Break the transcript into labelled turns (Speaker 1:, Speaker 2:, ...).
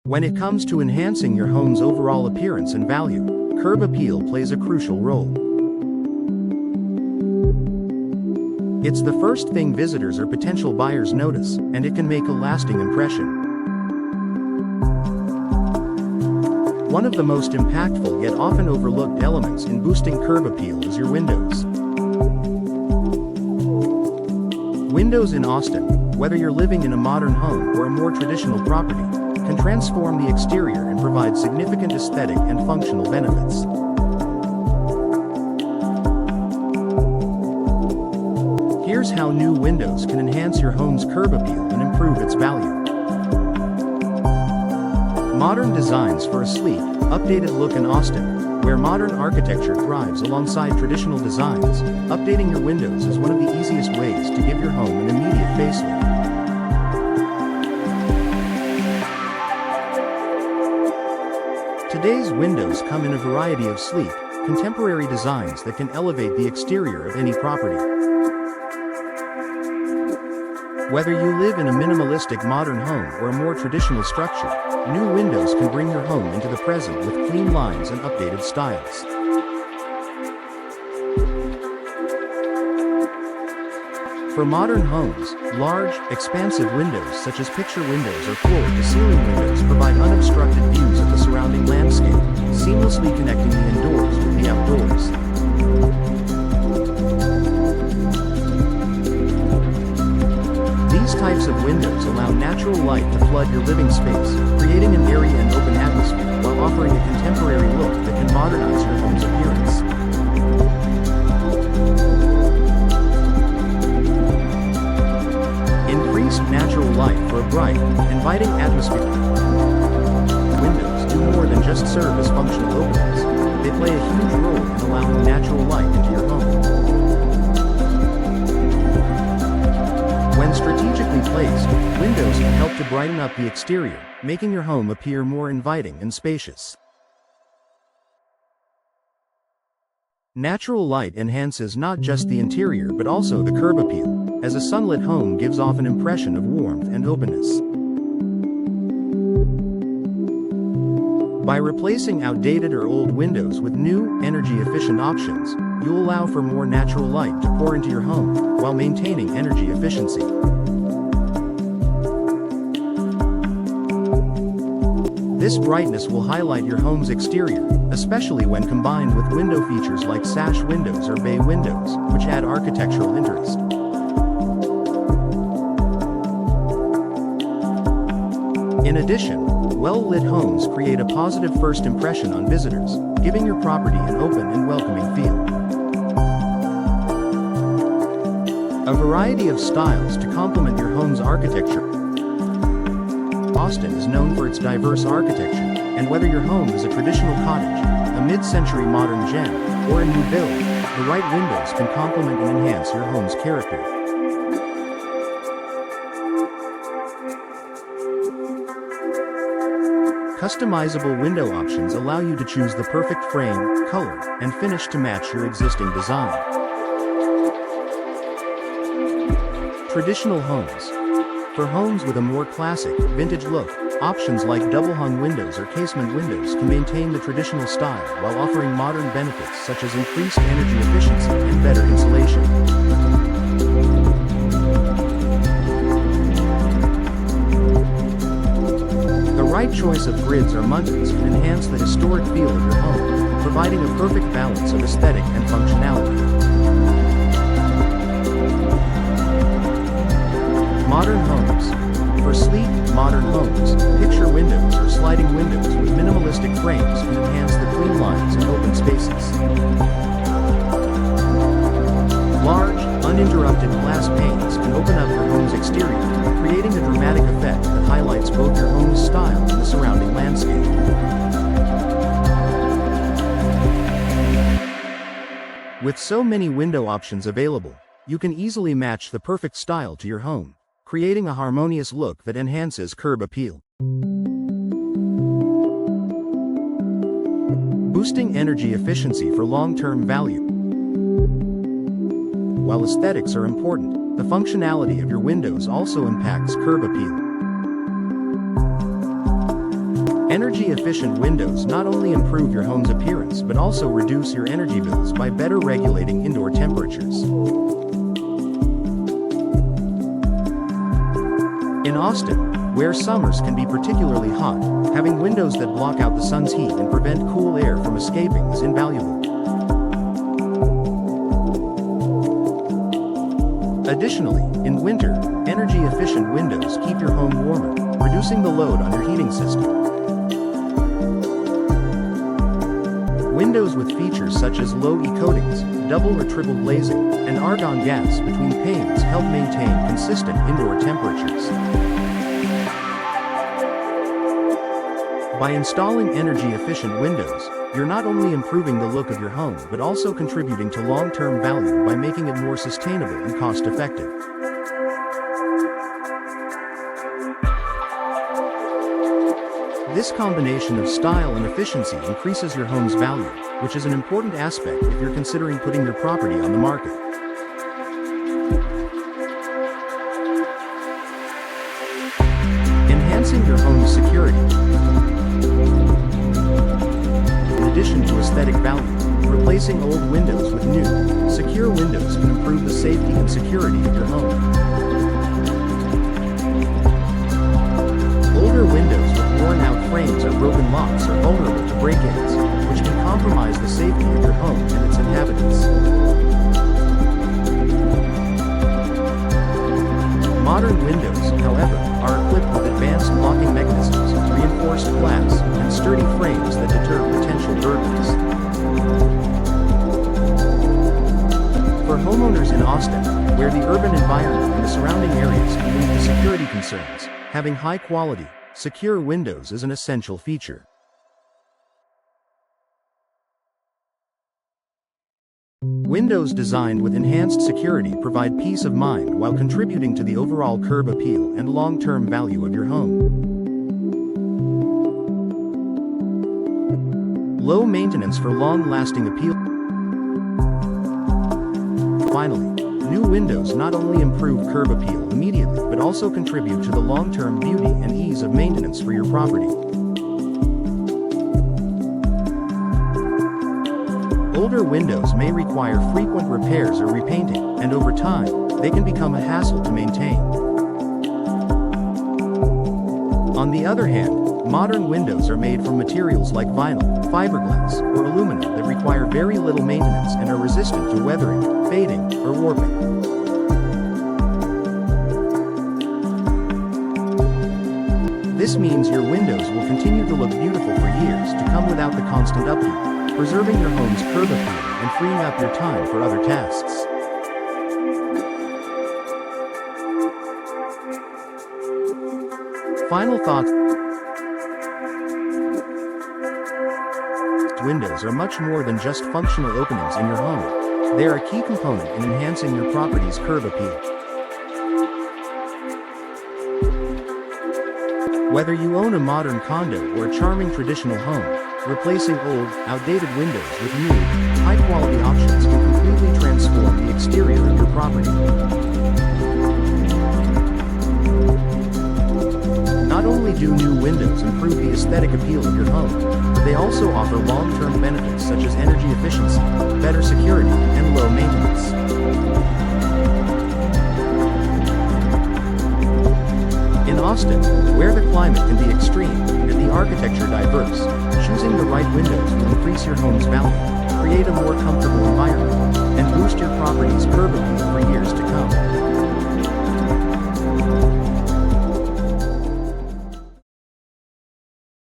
Speaker 1: When it comes to enhancing your home's overall appearance and value, curb appeal plays a crucial role. It's the first thing visitors or potential buyers notice, and it can make a lasting impression. One of the most impactful yet often overlooked elements in boosting curb appeal is your windows. Windows in Austin, whether you're living in a modern home or a more traditional property, can transform the exterior and provide significant aesthetic and functional benefits. Here's how new windows can enhance your home's curb appeal and improve its value. Modern designs for a sleek, updated look in Austin, where modern architecture thrives alongside traditional designs. Updating your windows is one of the easiest ways to give your home an immediate facelift. Today's windows come in a variety of sleek, contemporary designs that can elevate the exterior of any property. Whether you live in a minimalistic modern home or a more traditional structure, new windows can bring your home into the present with clean lines and updated styles. For modern homes, large, expansive windows such as picture windows or floor-to-ceiling windows provide unobstructed views of the surrounding landscape, seamlessly connecting the indoors with the outdoors. These types of windows allow natural light to flood your living space, creating an airy and open atmosphere while offering a contemporary look that can modernize your home's appearance. Increased natural light for a bright, inviting atmosphere. Windows do more than just serve as functional openings. They play a huge role in allowing natural light into your home. When strategically placed, windows can help to brighten up the exterior, making your home appear more inviting and spacious. Natural light enhances not just the interior but also the curb appeal, as a sunlit home gives off an impression of warmth and openness. By replacing outdated or old windows with new, energy-efficient options, you'll allow for more natural light to pour into your home, while maintaining energy efficiency. This brightness will highlight your home's exterior, especially when combined with window features like sash windows or bay windows, which add architectural interest. In addition, well-lit homes create a positive first impression on visitors, giving your property an open and welcoming feel. A variety of styles to complement your home's architecture. Austin is known for its diverse architecture, and whether your home is a traditional cottage, a mid-century modern gem, or a new build, the right windows can complement and enhance your home's character. Customizable window options allow you to choose the perfect frame, color, and finish to match your existing design. Traditional homes. For homes with a more classic, vintage look, options like double-hung windows or casement windows can maintain the traditional style while offering modern benefits such as increased energy efficiency and better insulation. The right choice of grids or muntins can enhance the historic feel of your home, providing a perfect balance of aesthetic and functionality. Modern homes. For sleek, modern homes, picture windows or sliding windows with minimalistic frames can enhance the clean lines and open spaces. Large, uninterrupted glass panes can open up your home's exterior, creating a dramatic effect that highlights both your home's style and the surrounding landscape. With so many window options available, you can easily match the perfect style to your home, creating a harmonious look that enhances curb appeal. Boosting energy efficiency for long-term value. While aesthetics are important, the functionality of your windows also impacts curb appeal. Energy-efficient windows not only improve your home's appearance but also reduce your energy bills by better regulating indoor temperatures. In Austin, where summers can be particularly hot, having windows that block out the sun's heat and prevent cool air from escaping is invaluable. Additionally, in winter, energy-efficient windows keep your home warmer, reducing the load on your heating system. Windows with features such as low E coatings, double or triple glazing, and argon gas between panes help maintain consistent indoor temperatures. By installing energy-efficient windows, you're not only improving the look of your home but also contributing to long-term value by making it more sustainable and cost-effective. This combination of style and efficiency increases your home's value, which is an important aspect if you're considering putting your property on the market. Enhancing your home's security. In addition to aesthetic value, replacing old windows with new, secure windows can improve the safety and security of your home. Older windows with worn-out frames or broken locks are vulnerable to break-ins, which can compromise the safety of your home and its inhabitants. Modern windows, however, are equipped with advanced locking mechanisms, reinforced glass, and sturdy frames that deter potential burglars. For homeowners in Austin, where the urban environment and the surrounding areas can lead to security concerns, having high-quality, secure windows is an essential feature. Windows designed with enhanced security provide peace of mind while contributing to the overall curb appeal and long-term value of your home. Low maintenance for long-lasting appeal. Finally, new windows not only improve curb appeal immediately but also contribute to the long-term beauty and ease of maintenance for your property. Older windows may require frequent repairs or repainting, and over time, they can become a hassle to maintain. On the other hand, modern windows are made from materials like vinyl, fiberglass, or aluminum that require very little maintenance and are resistant to weathering, fading, or warping. This means your windows will continue to look beautiful for years to come without the constant upkeep, preserving your home's curb appeal and freeing up your time for other tasks. Final thoughts. Windows are much more than just functional openings in your home. They are a key component in enhancing your property's curb appeal. Whether you own a modern condo or a charming traditional home, replacing old, outdated windows with new, high-quality options can completely transform the exterior of your property. Not only do new windows improve the aesthetic appeal of your home, but they also offer long-term benefits such as energy efficiency, better security, and low maintenance. In Austin, where the climate can be extreme and the architecture diverse, choosing the right windows will increase your home's value, create a more comfortable environment, and boost your property's curb appeal